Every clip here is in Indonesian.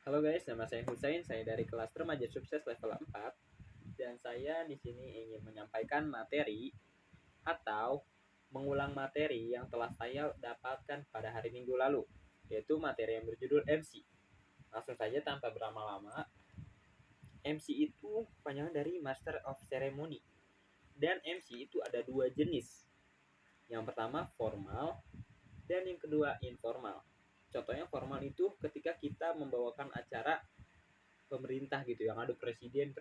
Halo guys, nama saya Hussein, saya dari kelas remaja sukses level 4 dan saya di sini ingin menyampaikan materi atau mengulang materi yang telah saya dapatkan pada hari Minggu lalu, yaitu materi yang berjudul MC. Langsung saja tanpa berlama-lama, MC itu kepanjangan dari Master of Ceremony. Dan MC itu ada dua jenis. Yang pertama formal dan yang kedua informal. Contohnya formal itu ketika kita membawakan acara pemerintah gitu yang ada presiden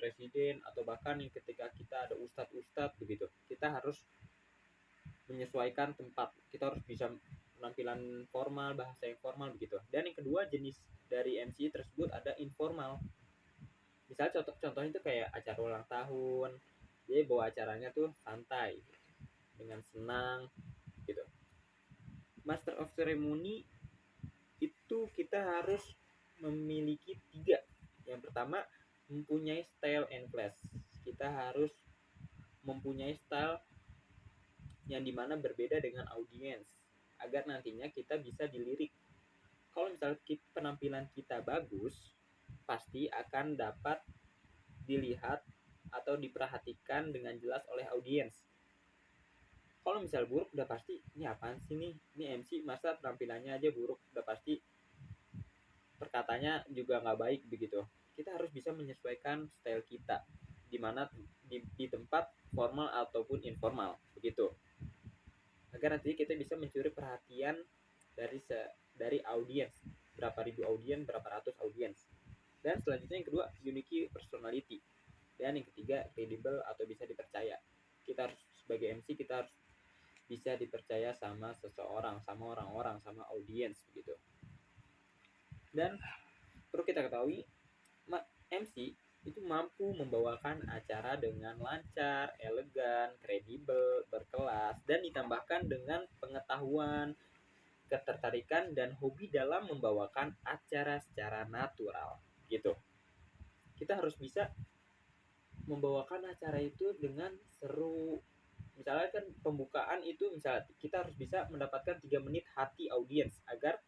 atau bahkan yang ketika kita ada ustadz begitu, kita harus menyesuaikan tempat, kita harus bisa penampilan formal, bahasa yang formal begitu. Dan yang kedua jenis dari MC tersebut ada informal. Misalnya contohnya itu kayak acara ulang tahun, dia bawa acaranya tuh santai dengan senang gitu. Master of Ceremony itu kita harus memiliki tiga. Yang pertama, mempunyai style and class. Kita harus mempunyai style yang dimana berbeda dengan audiens agar nantinya kita bisa dilirik. Kalau misalnya penampilan kita bagus, pasti akan dapat dilihat atau diperhatikan dengan jelas oleh audiens. Kalau misal buruk, udah pasti ini apaan sih nih, ini MC masa penampilannya aja buruk, udah pasti perkatanya juga nggak baik begitu. Kita harus bisa menyesuaikan style kita di mana di tempat formal ataupun informal begitu, agar nanti kita bisa mencuri perhatian dari audiens, berapa ribu audiens, berapa ratus audiens. Dan selanjutnya yang kedua, unique personality. Dan yang ketiga, credible atau bisa dipercaya. Kita harus sebagai MC kita harus bisa dipercaya sama seseorang, sama orang-orang, sama audiens begitu. Dan perlu kita ketahui, MC itu mampu membawakan acara dengan lancar, elegan, kredibel, berkelas, dan ditambahkan dengan pengetahuan, ketertarikan, dan hobi dalam membawakan acara secara natural gitu. Kita harus bisa membawakan acara itu dengan seru. Misalnya kan pembukaan itu, misalnya kita harus bisa mendapatkan 3 menit hati audiens agar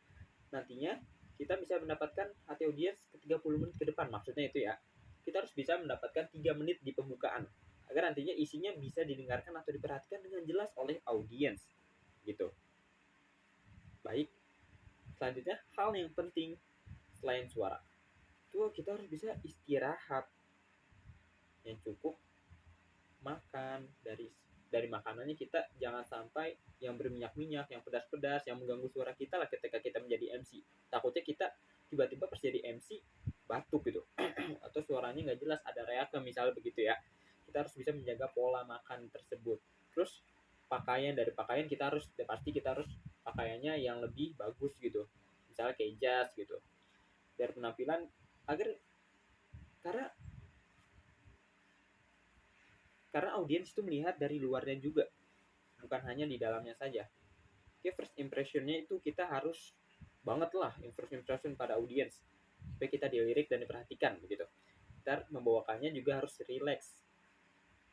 nantinya kita bisa mendapatkan hati audiens ke 30 menit ke depan. Maksudnya itu ya, kita harus bisa mendapatkan 3 menit di pembukaan agar nantinya isinya bisa didengarkan atau diperhatikan dengan jelas oleh audiens gitu. Baik, selanjutnya hal yang penting selain suara itu kita harus bisa istirahat yang cukup, makan dari makanannya kita jangan sampai yang berminyak-minyak, yang pedas-pedas, yang mengganggu suara kita lah ketika kita menjadi MC. Takutnya kita tiba-tiba pas jadi MC batuk gitu atau suaranya nggak jelas, ada reaknya misalnya begitu ya. Kita harus bisa menjaga pola makan tersebut. Terus dari pakaian kita harus, pasti kita harus pakaiannya yang lebih bagus gitu, misalnya kayak jas gitu, biar penampilan agar karena karena audiens itu melihat dari luarnya juga, bukan hanya di dalamnya saja. Oke, first impressionnya itu kita harus banget lah, first impression pada audiens supaya kita dilirik dan diperhatikan begitu. Kita membawakannya juga harus relax,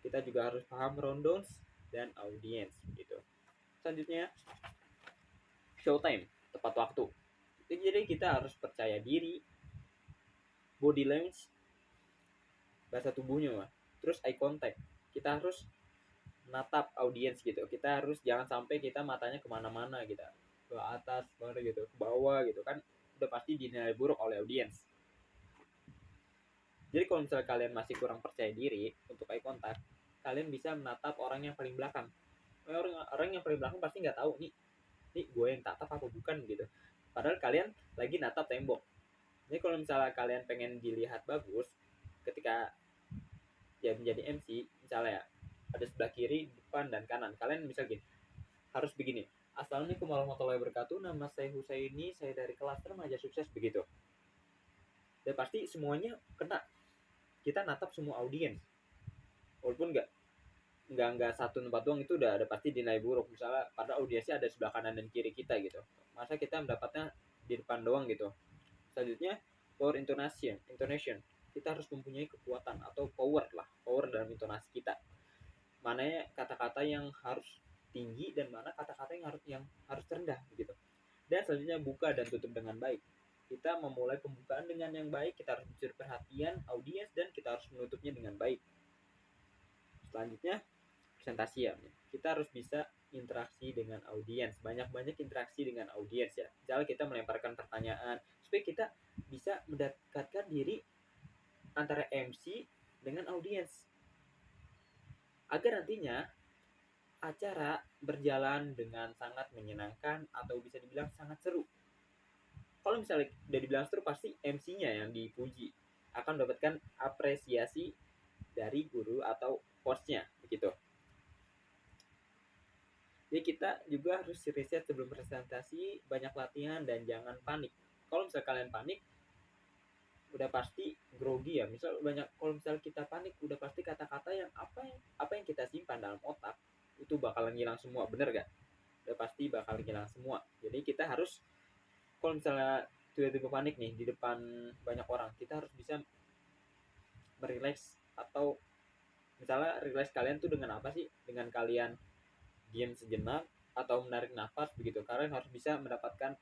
kita juga harus paham rundowns dan audiens gitu. Selanjutnya showtime, tepat waktu. Jadi kita harus percaya diri, body language, bahasa tubuhnya mah, terus eye contact. Kita harus natap audiens gitu, kita harus jangan sampai kita matanya kemana-mana gitu, ke atas mana gitu, ke bawah gitu kan, udah pasti dinilai buruk oleh audiens. Jadi kalau misalnya kalian masih kurang percaya diri untuk eye contact, kalian bisa menatap orang yang paling belakang. Orang yang paling belakang pasti nggak tahu nih gue yang tatap apa bukan gitu, padahal kalian lagi natap tembok. Jadi kalau misalnya kalian pengen dilihat bagus ketika ya menjadi MC, misalnya ya, ada sebelah kiri, depan, dan kanan, kalian bisa gini, harus begini. Assalamualaikum warahmatullahi wabarakatuh, nama saya Husaini, saya dari kelas remaja sukses begitu. Dan pasti semuanya kena, kita natap semua audiens, walaupun nggak satu tempat doang, itu udah ada pasti dinilai buruk. Misalnya pada audiensnya ada sebelah kanan dan kiri kita gitu, masa kita mendapatnya di depan doang gitu. Selanjutnya power intonation, kita harus mempunyai kekuatan atau power dalam intonasi kita, mana kata-kata yang harus tinggi dan mana kata-kata yang harus rendah gitu. Dan selanjutnya buka dan tutup dengan baik, Kita memulai pembukaan dengan yang baik, kita harus mencuri perhatian audiens, dan kita harus menutupnya dengan baik. Selanjutnya, presentasi ya. Kita harus bisa interaksi dengan audiens, banyak-banyak interaksi dengan audiens ya. Misalnya kita melemparkan pertanyaan supaya kita bisa mendekatkan diri antara MC dengan audiens agar nantinya acara berjalan dengan sangat menyenangkan atau bisa dibilang sangat seru. Kalau misalnya udah dibilang seru, pasti MC-nya yang dipuji, akan mendapatkan apresiasi dari guru atau hostnya begitu. Jadi kita juga harus riset sebelum presentasi, banyak latihan, dan jangan panik. Kalau misalnya kalian panik, udah pasti grogi ya. Kalau misal kita panik, udah pasti kata-kata yang apa yang kita simpan dalam otak itu bakalan hilang semua, bener gak? Udah pasti bakal hilang semua. Jadi kita harus, kalau misalnya tiba-tiba panik nih di depan banyak orang, kita harus bisa merileks, atau misalnya relax kalian tuh dengan apa sih? Dengan kalian diam sejenak atau menarik nafas begitu. Kalian harus bisa mendapatkan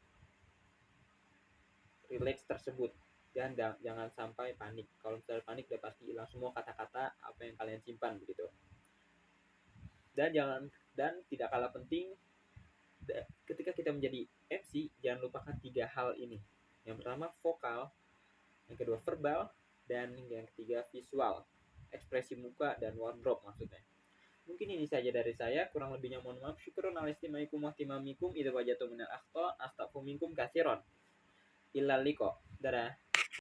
relax tersebut, dan jangan sampai panik. Kalau misalnya panik, udah pasti hilang semua kata-kata apa yang kalian simpan begitu. Dan tidak kalah penting, ketika kita menjadi MC, jangan lupakan 3 hal ini. Yang pertama vokal, yang kedua verbal, dan yang ketiga visual, ekspresi muka dan wardrobe maksudnya. Mungkin ini saja dari saya, kurang lebihnya mohon maaf. Syukurun alaistimaikum wahtimamikum idza wajatu minal akhta astaghfiruminkum katsiron. Illa liqa. Dadah.